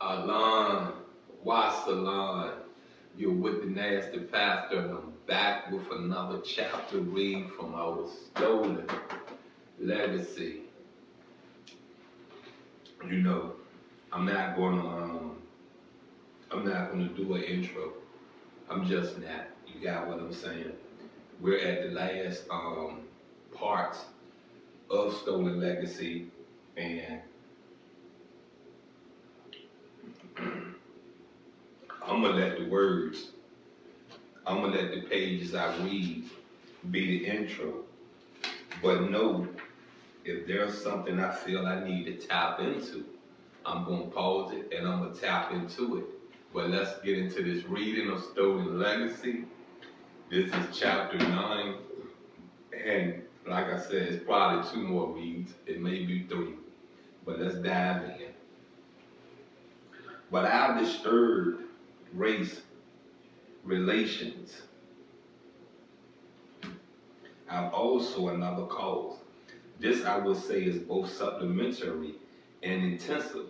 Alon, Wasalon, you're with the Nasty Pastor, and I'm back with another chapter read from our stolen legacy. You know, I'm not gonna, I'm not gonna do an intro. I'm just not. You got what I'm saying? We're at the last part of Stolen Legacy, and I'm gonna let the words, I'm gonna let the pages I read be the intro. But know if there's something I feel I need to tap into, I'm gonna pause it and I'm gonna tap into it. But let's get into this reading of Stolen Legacy. This is chapter 9, and like I said, it's probably two more reads. It may be three, but let's dive in. But our disturbed race relations have also another cause. This, I would say, is both supplementary and intensive.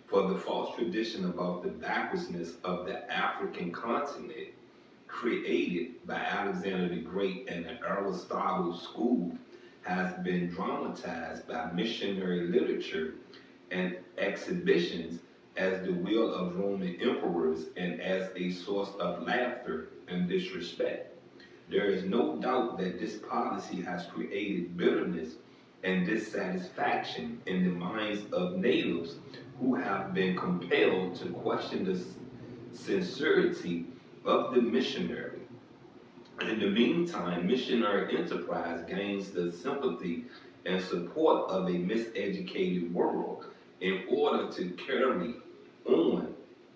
For the false tradition about the backwardsness of the African continent, created by Alexander the Great and the Aristotle school, has been dramatized by missionary literature and exhibitions as the will of Roman emperors and as a source of laughter and disrespect. There is no doubt that this policy has created bitterness and dissatisfaction in the minds of natives who have been compelled to question the sincerity of the missionary. In the meantime, missionary enterprise gains the sympathy and support of a miseducated world in order to carry on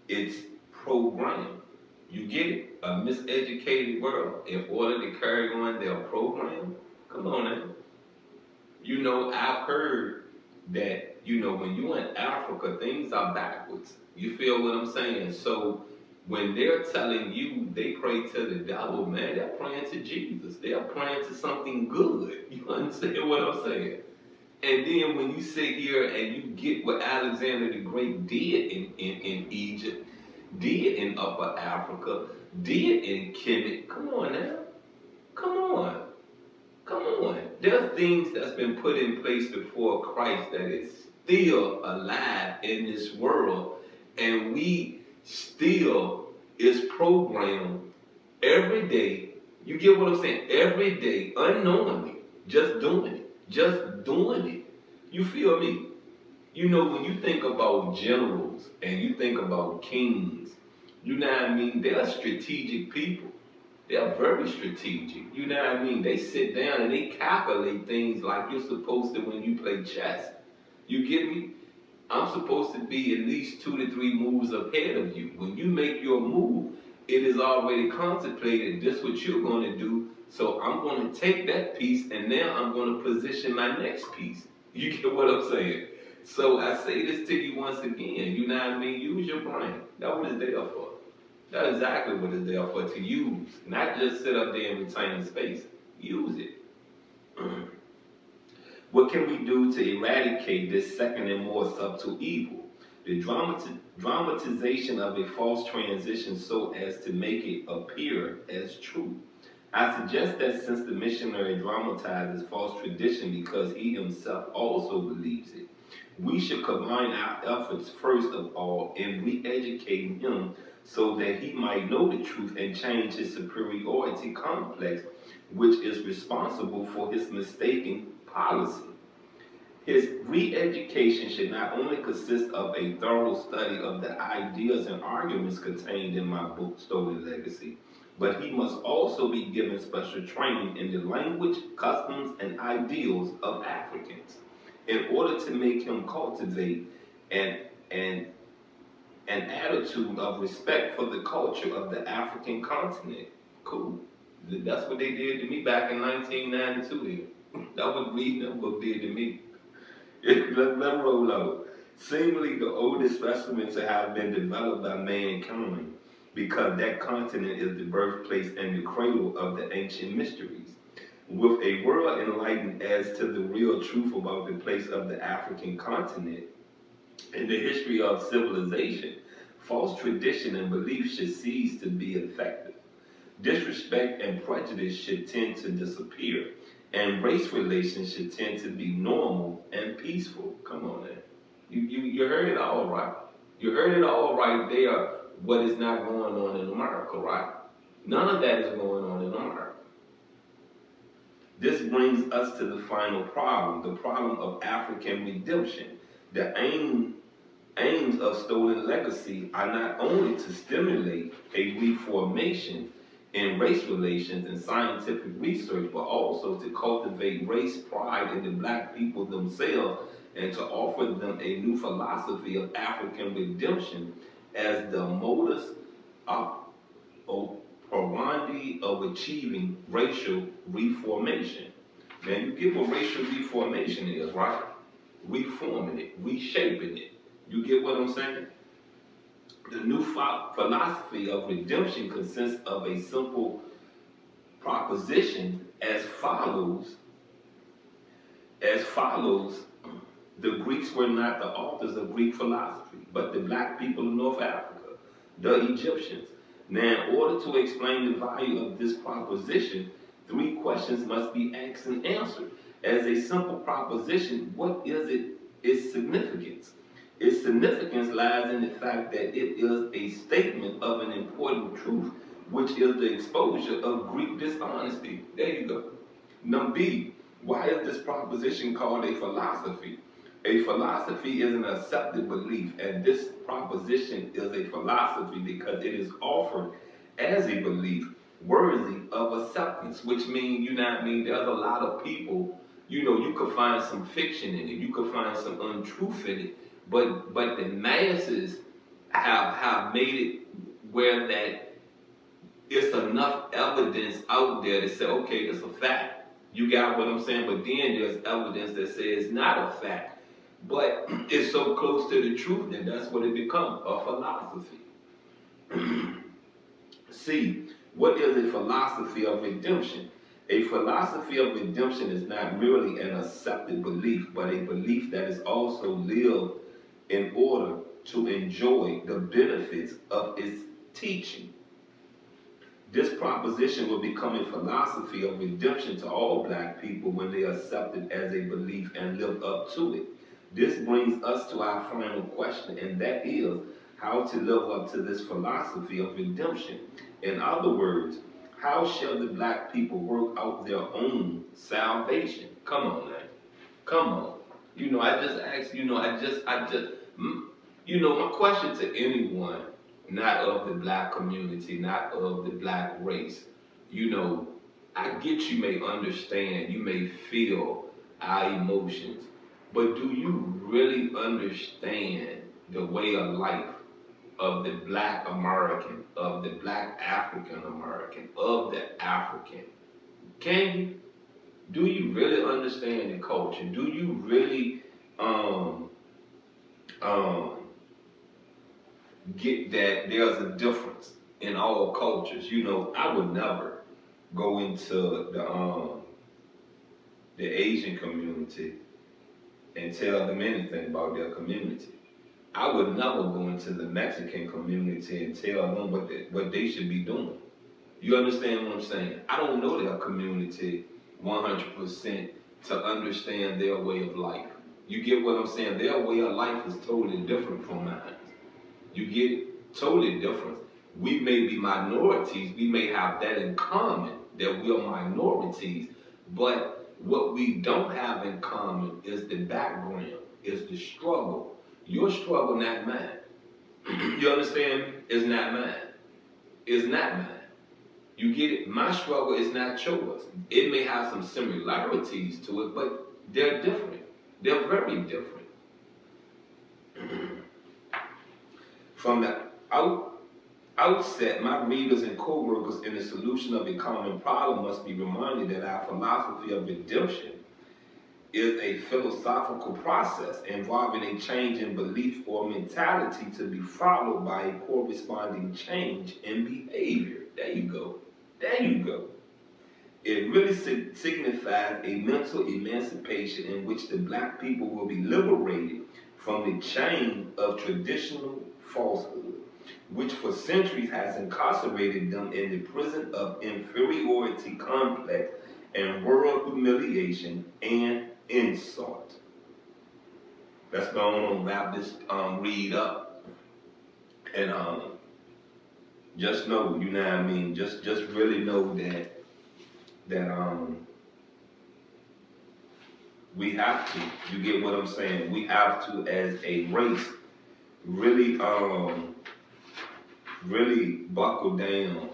its program. You get it? A miseducated world in order to carry on their program? Come on now. You know, I've heard that, when you're in Africa, things are backwards. You feel what I'm saying? So when they're telling you they pray to the devil, man, they're praying to Jesus. They're praying to something good. You understand what I'm saying? And then when you sit here and you get what Alexander the Great did in Egypt, did in Upper Africa, did in Kemet, come on now. Come on. Come on. There's things that's been put in place before Christ that is still alive in this world, and we still is programmed every day. You get what I'm saying? Every day, unknowingly, just doing it. Just doing it. You feel me? You know, when you think about generals and you think about kings, you know what I mean? They're strategic people. They're very strategic. You know what I mean? They sit down and they calculate things like you're supposed to when you play chess. You get me? I'm supposed to be at least 2 to 3 moves ahead of you. When you make your move, it is already contemplated. This is what you're going to do. So I'm going to take that piece and now I'm going to position my next piece. You get what I'm saying? So I say this to you once again. You know what I mean? Use your brain. That's what it's there for. That's exactly what it's there for, to use. Not just sit up there and retain space. Use it. What can we do to eradicate this second and more subtle evil? The dramatization of a false transition so as to make it appear as true. I suggest that since the missionary dramatizes false tradition because he himself also believes it, we should combine our efforts first of all in re-educating him so that he might know the truth and change his superiority complex, which is responsible for his mistaken policy. His re-education should not only consist of a thorough study of the ideas and arguments contained in my book, Stolen Legacy, but he must also be given special training in the language, customs, and ideals of Africans in order to make him cultivate an, an, an attitude of respect for the culture of the African continent. Cool. That's what they did to me back in 1992. That was reading that book did to me. Let them roll out. Seemingly the oldest specimen to have been developed by mankind, because that continent is the birthplace and the cradle of the ancient mysteries. With a world enlightened as to the real truth about the place of the African continent, In the history of civilization, false tradition and belief should cease to be effective. Disrespect and prejudice should tend to disappear, and race relations should tend to be normal and peaceful. Come on, man. You heard it all right. You heard it all right there. What is not going on in America, right? None of that is going on in America. This brings us to the final problem, the problem of African redemption. The aims of stolen legacy are not only to stimulate a reformation in race relations and scientific research, but also to cultivate race pride in the black people themselves and to offer them a new philosophy of African redemption as the modus operandi of achieving racial reformation. Now you get what racial reformation is, right? Reforming it, reshaping it. You get what I'm saying? The new philosophy of redemption consists of a simple proposition as follows. As follows, the Greeks were not the authors of Greek philosophy, but the black people of North Africa, the Egyptians. Now, in order to explain the value of this proposition, three questions must be asked and answered. As a simple proposition, what is its significance? Its significance lies in the fact that it is a statement of an important truth, which is the exposure of Greek dishonesty. There you go. Number B, why is this proposition called a philosophy? A philosophy is an accepted belief, and this proposition is a philosophy because it is offered as a belief worthy of acceptance, which means, you know what I mean, there's a lot of people, you know, you could find some fiction in it, you could find some untruth in it, but the masses have made it where that it's enough evidence out there to say, okay, it's a fact. You got what I'm saying? But then there's evidence that says it's not a fact. But it's so close to the truth that that's what it becomes, a philosophy. C, what is a philosophy of redemption? A philosophy of redemption is not merely an accepted belief, but a belief that is also lived in order to enjoy the benefits of its teaching. This proposition will become a philosophy of redemption to all black people when they accept it as a belief and live up to it. This brings us to our final question, and that is how to live up to this philosophy of redemption. In other words, how shall the black people work out their own salvation? Come on, man. Come on. You know, I just asked, you know, my question to anyone, not of the black community, not of the black race, you know, I get you may understand, you may feel our emotions, but do you really understand the way of life of the black American, of the black African American, of the African? Can you? Do you really understand the culture? Do you really um, get that there's a difference in all cultures? You know, I would never go into the Asian community and tell them anything about their community. I would never go into the Mexican community and tell them what they should be doing. You understand what I'm saying? I don't know their community 100% to understand their way of life. You get what I'm saying? Their way of life is totally different from mine. You get it? Totally different. We may be minorities. We may have that in common, that we are minorities. But what we don't have in common is the background, is the struggle. Your struggle, not mine. You understand me? It's not mine. It's not mine. You get it? My struggle is not yours. It may have some similarities to it, but they're different. They're very different. From the outset, my readers and co-workers in the solution of a common problem must be reminded that our philosophy of redemption is a philosophical process involving a change in belief or mentality to be followed by a corresponding change in behavior. There you go. There you go. It really signifies a mental emancipation in which the black people will be liberated from the chain of traditional falsehood, which for centuries has incarcerated them in the prison of inferiority complex and world humiliation and insult. Let's go on, wrap this read up, and just know, you know what I mean. Just really know that we have to. You get what I'm saying? We have to, as a race, really really buckle down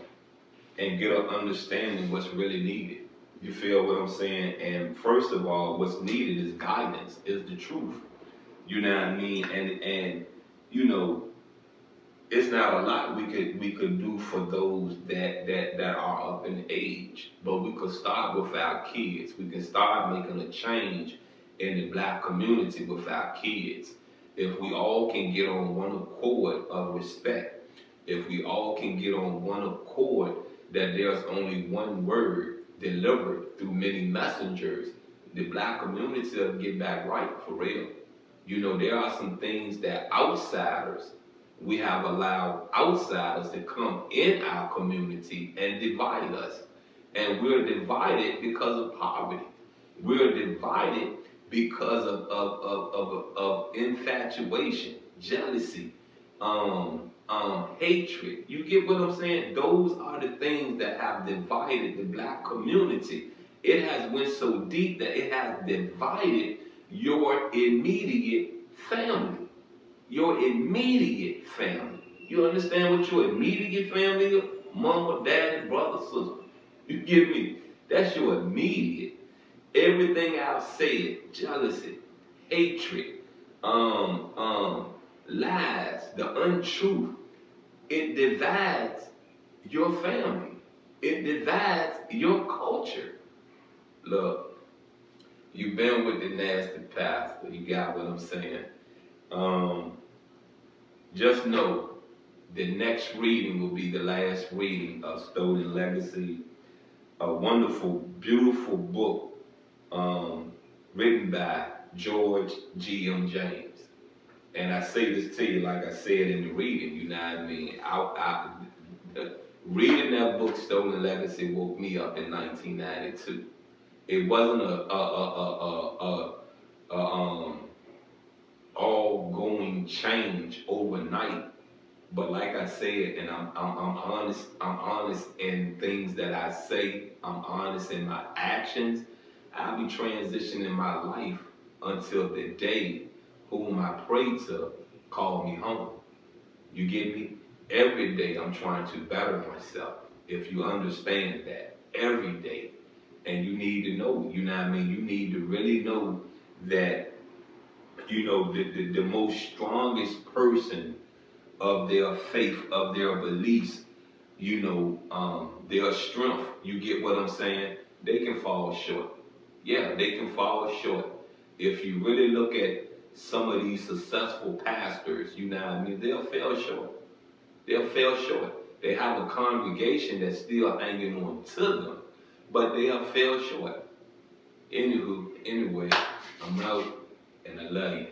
and get an understanding what's really needed. You feel what I'm saying? And first of all, what's needed is guidance, is the truth. You know what I mean? And you know, it's not a lot we could do for those that are up in age, but we could start with our kids. We can start making a change in the black community with our kids. If we all can get on one accord of respect, if we all can get on one accord that there's only one word delivered through many messengers, the black community will get back right, for real. You know, there are some things that we have allowed outsiders to come in our community and divide us. And we're divided because of poverty. We're divided because of infatuation, jealousy, hatred. You get what I'm saying? Those are the things that have divided the black community. It has went so deep that it has divided your immediate family. Your immediate family. You understand what your immediate family is? Mama, daddy, brother, sister. You get me? That's your immediate. Everything I've said, jealousy, hatred, lies, the untruth, it divides your family. It divides your culture. Look, you've been with the nasty pastor. You got what I'm saying? Just know the next reading will be the last reading of Stolen Legacy, a wonderful, beautiful book written by George G.M. James. And I say this to you like I said in the reading, you know what I mean? Reading that book, Stolen Legacy, woke me up in 1992. It wasn't a all-going change overnight. But like I said, and I'm honest in things that I say, I'm honest in my actions. I'll be transitioning my life until the day whom I pray to call me home. You get me? Every day I'm trying to better myself. If you understand that, every day. And you need to know, you know what I mean? You need to really know that, you know, the most strongest person of their faith, of their beliefs, you know, their strength, you get what I'm saying? They can fall short. Yeah, they can fall short. If you really look at some of these successful pastors, you know what I mean, they'll fail short. They'll fail short. They have a congregation that's still hanging on to them, but they'll fail short. Anyway, I'm out, and I love you.